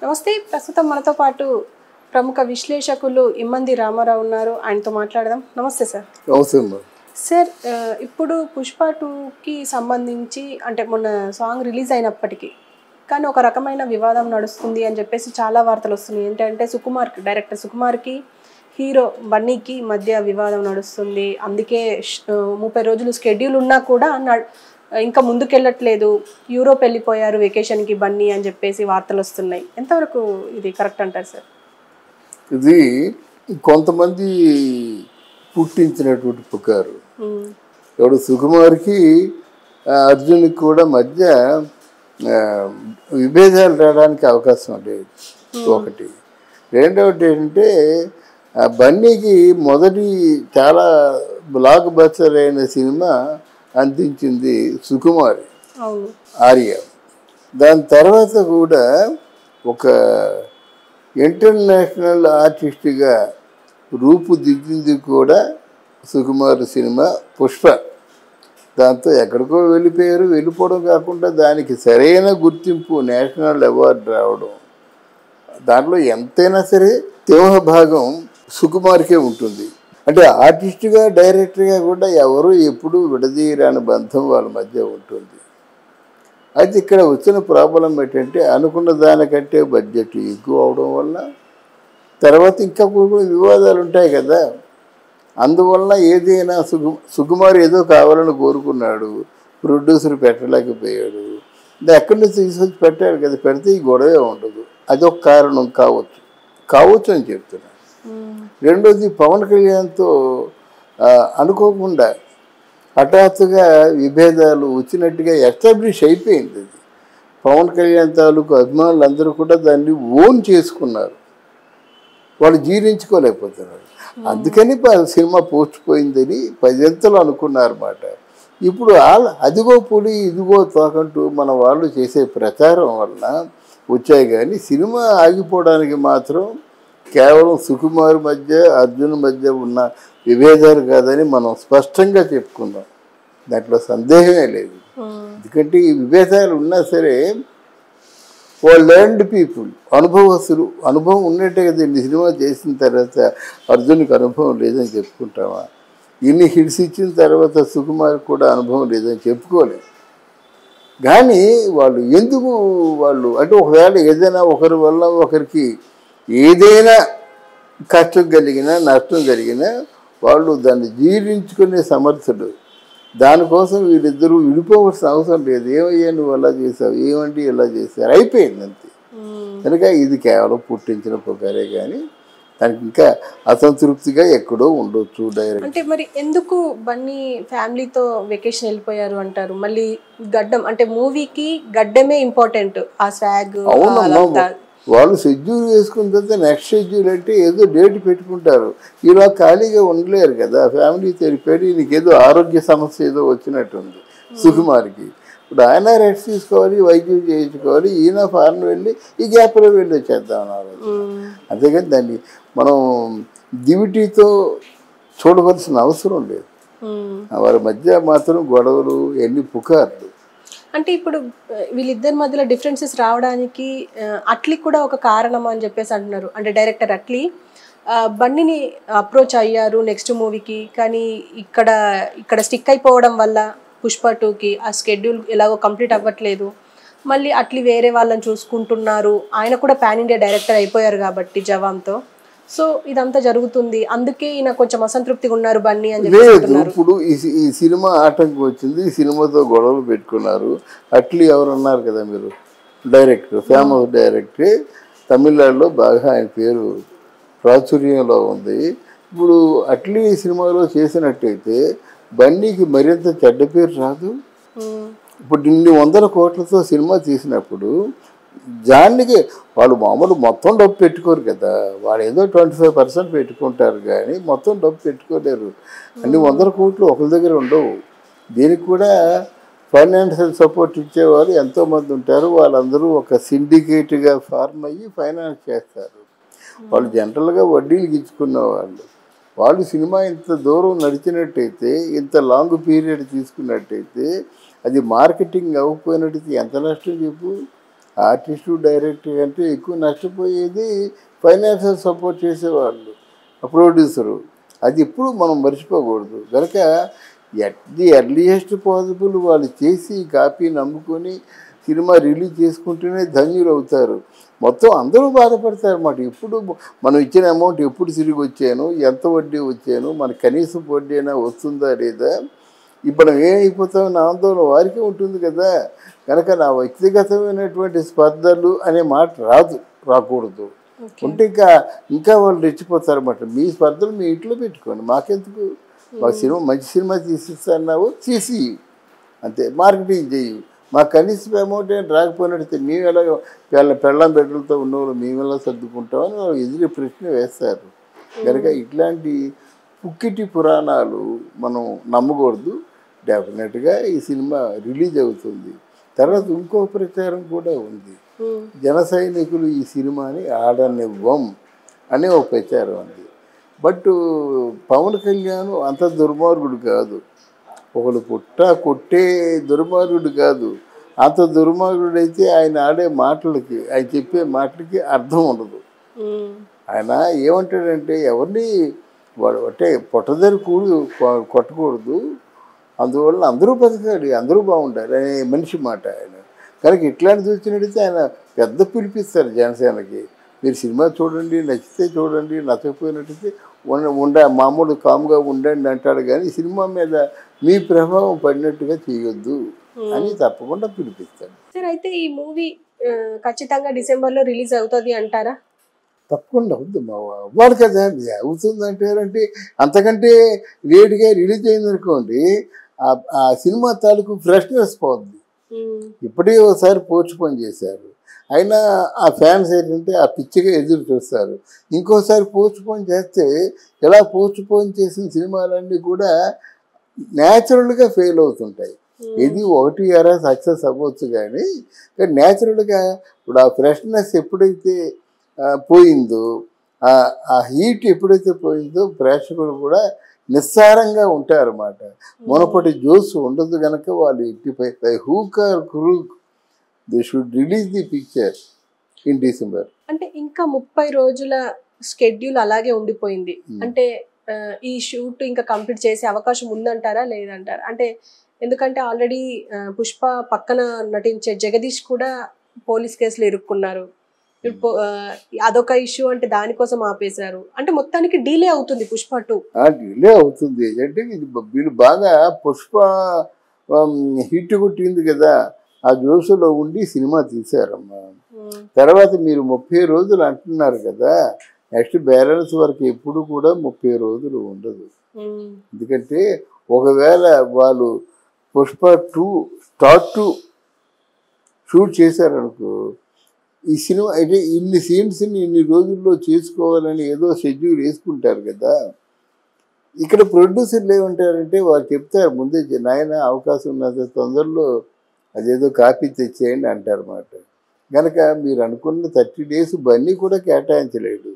నమస్తే. ప్రస్తుతం మనతో పాటు ప్రముఖ విశ్లేషకులు ఇమ్మంది రామారావు ఉన్నారు. ఆయనతో మాట్లాడదాం. నమస్తే సార్. నమస్తే సార్, ఇప్పుడు పుష్ప 2కి సంబంధించి అంటే మొన్న సాంగ్ రిలీజ్ అయినప్పటికీ కానీ ఒక రకమైన వివాదం నడుస్తుంది అని చెప్పేసి చాలా వార్తలు వస్తున్నాయి. ఏంటంటే డైరెక్టర్ సుకుమార్కి హీరో బన్నీకి మధ్య వివాదం నడుస్తుంది. అందుకే 30 రోజులు స్కెడ్యూల్ ఉన్నా కూడా ఇంకా ముందుకెళ్ళట్లేదు, యూరోప్ వెళ్ళిపోయారు వెకేషన్కి బన్నీ అని చెప్పేసి వార్తలు వస్తున్నాయి. ఎంతవరకు ఇది కరెక్ట్ అంటారు సార్? ఇది కొంతమంది పుట్టించినటువంటి పుకారు. ఎవడు సుకుమార్కి అర్జున్కి కూడా మధ్య విభేదాలు రావడానికి అవకాశం లేదు ఒకటి. రెండవది ఏంటంటే బన్నీకి మొదటి చాలా బ్లాక్ బస్టర్ అయిన సినిమా అందించింది సుకుమారి, ఆర్య. దాని తర్వాత కూడా ఒక ఇంటర్నేషనల్ ఆర్టిస్ట్గా రూపుదిద్దింది కూడా సుకుమార్ సినిమా పుష్ప. దాంతో ఎక్కడికో వెళ్ళిపోయారు. వెళ్ళిపోవడం కాకుండా దానికి సరైన గుర్తింపు నేషనల్ అవార్డు రావడం, దాంట్లో ఎంతైనా సరే సింహ భాగం సుకుమార్కే ఉంటుంది. అంటే ఆర్టిస్ట్గా డైరెక్టర్గా కూడా ఎవరు ఎప్పుడు విడదీయరాని బంధం వాళ్ళ మధ్య ఉంటుంది. అయితే ఇక్కడ వచ్చిన ప్రాబ్లం ఏంటంటే అనుకున్న దానికంటే బడ్జెట్ ఎక్కువ అవడం వల్ల తర్వాత ఇంకా కొన్ని వివాదాలు ఉంటాయి కదా. అందువల్ల ఏదైనా సుకుమార్ ఏదో కావాలని కోరుకున్నాడు, ప్రొడ్యూసర్ పెట్టలేకపోయాడు. ఎక్కడి నుంచి తీసుకొచ్చి పెట్టాడు కదా, పెడితే ఈ గొడవే ఉండదు. అదొక కారణం కావచ్చు అని చెప్తున్నాను. రెండోది పవన్ కళ్యాణ్తో అనుకోకుండా హఠాత్తుగా విభేదాలు వచ్చినట్టుగా ఎస్టాబ్లిష్ అయిపోయింది. అది పవన్ కళ్యాణ్ తాలూకు అభిమానులు అందరూ కూడా దాన్ని ఓన్ చేసుకున్నారు. వాళ్ళు జీర్ణించుకోలేకపోతున్నారు. అందుకని సినిమా పోస్ట్ పోయిందని పదింతలు అనుకున్నారన్నమాట. ఇప్పుడు అదిగో పులి ఇదిగో తోకంటూ మన వాళ్ళు చేసే ప్రచారం వలన వచ్చాయి. కానీ సినిమా ఆగిపోవడానికి మాత్రం కేవలం సుకుమార్ మధ్య అర్జున్ మధ్య ఉన్న విభేదాలు కాదని మనం స్పష్టంగా చెప్పుకుందాం. దాంట్లో సందేహమే లేదు. ఎందుకంటే ఈ విభేదాలు ఉన్నా సరే వాళ్ళు లెర్న్డ్ పీపుల్, అనుభవస్తులు. అనుభవం ఉన్నట్టే కదా. ఇన్ని సినిమా చేసిన తర్వాత అర్జున్కి అనుభవం లేదని చెప్పుకుంటామా? ఇన్ని హిట్స్ ఇచ్చిన తర్వాత సుకుమార్ కూడా అనుభవం లేదని చెప్పుకోలేదు. కానీ వాళ్ళు అంటే ఒకవేళ ఏదైనా ఒకరి వల్ల ఒకరికి ఏదైనా కష్టం కలిగినా నష్టం కలిగినా వాళ్ళు దాన్ని జీర్ణించుకునే సమర్థుడు. దానికోసం వీళ్ళిద్దరూ విడిపోవలసిన అవసరం లేదు. ఏమయ్యా నువ్వు అలా చేసావు, ఏమంటే ఇలా చేశారు, అయిపోయింది అంతే. కనుక ఇది కేవలం పుట్టించిన పుకారే కానీ దానికి ఇంకా అసంతృప్తిగా ఎక్కడో ఉండొచ్చు డైరెక్ట్. అంటే మరి ఎందుకు బన్నీ ఫ్యామిలీతో వెకేషన్ వెళ్ళిపోయారు అంటారు? మళ్ళీ గడ్డం అంటే మూవీకి గడ్డమే ఇంపార్టెంట్, ఆ స్వాగ్. అవునమ్మా, వాళ్ళు షెడ్యూల్ వేసుకున్న తర్వాత నెక్స్ట్ షెడ్యూల్ అంటే ఏదో డేట్ పెట్టుకుంటారు. ఇలా ఖాళీగా ఉండలేరు కదా. ఫ్యామిలీతో వెళ్ళిపోయి నీకేదో ఆరోగ్య సమస్య ఏదో వచ్చినట్టుంది సుకుమార్కి. ఇప్పుడు ఆయన రెస్ట్ తీసుకోవాలి, వైద్యం చేయించుకోవాలి, ఈయన ఫారెన్ వెళ్ళి ఈ గ్యాప్లో వెళ్ళి వచ్చేద్దాం అన్నారు. అంతేగాని దాన్ని మనం దివిటీతో చూడవలసిన అవసరం లేదు. వారి మధ్య మాత్రం గొడవలు, ఎన్ని పుకార్లు. అంటే ఇప్పుడు వీళ్ళిద్దరి మధ్యలో డిఫరెన్సెస్ రావడానికి అట్లీ కూడా ఒక కారణం అని చెప్పేసి అంటున్నారు. అంటే డైరెక్టర్ అట్లీ బన్నీని అప్రోచ్ అయ్యారు నెక్స్ట్ మూవీకి, కానీ ఇక్కడ స్టిక్ అయిపోవడం వల్ల పుష్ప 2కి ఆ స్కెడ్యూల్ ఎలాగో కంప్లీట్ అవ్వట్లేదు. మళ్ళీ అట్లీ వేరే వాళ్ళని చూసుకుంటున్నారు. ఆయన కూడా పాన్ ఇండియా డైరెక్టర్ అయిపోయారు కాబట్టి జవాన్తో. సో ఇదంతా జరుగుతుంది, అందుకే ఈయన కొంచెం అసంతృప్తిగా ఉన్నారు బన్నీ అని చెప్పి. ఇప్పుడు ఈ సినిమా ఆటంకం వచ్చింది, ఈ సినిమాతో గొడవలు పెట్టుకున్నారు. అట్లీ ఎవరన్నారు కదా మీరు, డైరెక్టర్, ఫేమస్ డైరెక్టర్, తమిళనాడులో బాగా ఆయన పేరు ప్రాచుర్యంలో ఉంది. ఇప్పుడు అట్లీ సినిమాలో చేసినట్టయితే బన్నీకి మరింత చెడ్డ పేరు రాదు. ఇప్పుడు ఇన్ని 100 కోట్లతో సినిమా తీసినప్పుడు దానికి వాళ్ళు మామూలు మొత్తం డబ్బు పెట్టుకోరు కదా. వాళ్ళు ఏదో 25% పెట్టుకుంటారు కానీ మొత్తం డబ్బు పెట్టుకోలేరు. అన్ని 100 కోట్లు ఒకరి దగ్గర ఉండవు. దీనికి కూడా ఫైనాన్షియల్ సపోర్ట్ ఇచ్చేవారు ఎంతోమంది ఉంటారు. వాళ్ళందరూ ఒక సిండికేట్గా ఫార్మ్ అయ్యి ఫైనాన్స్ చేస్తారు. వాళ్ళు జనరల్గా వడ్డీలు ఇచ్చుకున్న వాళ్ళు సినిమా ఇంత దూరం నడిచినట్టయితే, ఇంత లాంగ్ పీరియడ్ తీసుకున్నట్టయితే, అది మార్కెటింగ్ అవ్వకపోయినట్టయితే ఎంత నష్టం చెప్పు. ఆర్టిస్టు డైరెక్టర్ కంటే ఎక్కువ నష్టపోయేది ఫైనాన్షియల్ సపోర్ట్ చేసేవాళ్ళు, ప్రొడ్యూసరు. అది ఎప్పుడు మనం మర్చిపోకూడదు. కనుక ఎట్ ది ఎర్లియెస్ట్ పాసిబుల్ వాళ్ళు చేసి కాపీని అమ్ముకొని సినిమా రిలీజ్ చేసుకుంటేనే ధన్యులు అవుతారు. మొత్తం అందరూ బాధపడతారు అన్నమాట. ఎప్పుడు మనం ఇచ్చిన అమౌంట్ ఎప్పుడు తిరిగి వచ్చాను, ఎంత వడ్డీ వచ్చాను, మన కనీసం వడ్డీ అయినా వస్తుందా లేదా, ఇప్పుడు ఏమైపోతామని ఆందోళన వారికి ఉంటుంది కదా. కనుక నా వ్యక్తిగతమైనటువంటి స్పర్ధలు అనే మాట రాకూడదు. ఉంటే ఇంకా వాళ్ళు రెచ్చిపోతారన్నమాట. మీ స్పర్ధలు మీ ఇంట్లో పెట్టుకోండి, మాకెందుకు, మాకు సినిమా మంచి సినిమా తీసిస్తున్నావు తీసి అంతే, మార్కెటింగ్ చెయ్యి, మాకు కనీసం అమౌంట్ ఏం రాకపోయినట్టు మేము ఎలా పెళ్ళం బిడ్డలతో ఉన్నవాళ్ళు మేము ఎలా సర్దుకుంటామని వాళ్ళు ఎదురు ప్రశ్న వేస్తారు. కనుక ఇట్లాంటి పుక్కిటి పురాణాలు మనం నమ్మకూడదు. డెఫినెట్గా ఈ సినిమా రిలీజ్ అవుతుంది. తర్వాత ఇంకో ప్రచారం కూడా ఉంది, జన సైనికులు ఈ సినిమాని ఆడనివ్వం అనే ఒక ప్రచారం ఉంది. బట్ పవన్ కళ్యాణ్ అంత దుర్మార్గుడు కాదు, ఒకడు కొట్టే దుర్మార్గుడు కాదు. అంత దుర్మార్గుడైతే ఆయన ఆడే మాటలకి, ఆయన చెప్పే మాటలకి అర్థం ఉండదు. ఆయన ఏమంటాడంటే ఎవరిని అంటే పొట్టదరి కొట్టకూడదు, అందువల్ల అందరూ బతకాలి, అందరూ బాగుండాలి అనే మనిషి మాట ఆయన. కనుక ఇట్లాంటి చూసినట్టయితే ఆయన పెద్ద పిలిపిస్తారు జనసేనకి, మీరు సినిమా చూడండి, నచ్చితే చూడండి, నచ్చకపోయినట్టయితే మామూలు కామ్గా ఉండండి అంటాడు. కానీ సినిమా మీద మీ ప్రభావం పడినట్టుగా చేయొద్దు అని తప్పకుండా పిలిపిస్తాడు. సార్ అయితే ఈ మూవీ ఖచ్చితంగా డిసెంబర్లో రిలీజ్ అవుతుంది అంటారా? తప్పకుండా అవుద్దు, అవ్వాలి కదా. అవుతుంది అంటారంటే అంతకంటే లేటుగా రిలీజ్ అయిందనుకోండి ఆ సినిమా తాలూకు ఫ్రెష్నెస్ పోద్ది. ఇప్పటికే ఒకసారి పోస్ట్ పోన్ చేశారు, అయినా ఆ ఫ్యాన్స్ ఏంటంటే ఆ పిచ్చిగా ఎదురు చూస్తారు. ఇంకోసారి పోస్ట్ పోన్ చేస్తే ఇలా పోస్ట్ పోన్ చేసిన సినిమాలన్నీ కూడా న్యాచురల్గా ఫెయిల్ అవుతుంటాయి. ఇది ఒకటి అరా సక్సెస్ అవ్వచ్చు, కానీ న్యాచురల్గా ఇప్పుడు ఆ ఫ్రెష్నెస్ ఎప్పుడైతే పోయిందో, ఆ హీట్ ఎప్పుడైతే పోయిందో ప్రేక్షకులు కూడా నిస్సారంగా ఉంటారన్నమాట. మునపటి జోసు ఉండదు. కనుక వాళ్ళు ఎట్టిపై hook or crook they should release the picture in December. అంటే ఇంకా 30 రోజుల షెడ్యూల్ అలాగే ఉండిపోయింది. అంటే ఈ షూట్ ఇంకా కంప్లీట్ చేసే అవకాశం ఉందంటారా లేదంటారా? అంటే ఎందుకంటే ఆల్రెడీ పుష్ప పక్కన నటించే జగదీష్ కూడా పోలీస్ కేసులు ఇరుక్కున్నారు. అదొక ఇష్యూ, అంటే దానికోసం ఆపేశారు. అంటే మొత్తానికి డిలే అవుతుంది పుష్ప 2. డిలే అవుతుంది అంటే వీళ్ళు బాగా పుష్ప హిట్ కొట్టింది కదా, ఆ జోసులో ఉండి సినిమా తీశారమ్మా. తర్వాత మీరు 30 రోజులు అంటున్నారు కదా, నెక్స్ట్ బ్యాలెన్స్ వరకు ఎప్పుడు కూడా 30 రోజులు ఉండదు. ఎందుకంటే ఒకవేళ వాళ్ళు పుష్ప 2 స్టార్ట్ టు షూట్ చేశారనుకో, ఈ సినిమా అంటే ఇన్ని సీన్స్ని ఇన్ని రోజుల్లో చేసుకోవాలని ఏదో షెడ్యూల్ వేసుకుంటారు కదా. ఇక్కడ ప్రొడ్యూసర్లు ఏమంటారంటే వాళ్ళు చెప్తారు ముందే, నాయన అవకాశం ఉన్నంత తొందరలో అదేదో కాపీ తెచ్చేయండి అంటారన్నమాట. కనుక మీరు అనుకున్న 30 days బన్నీ కూడా కేటాయించలేడు.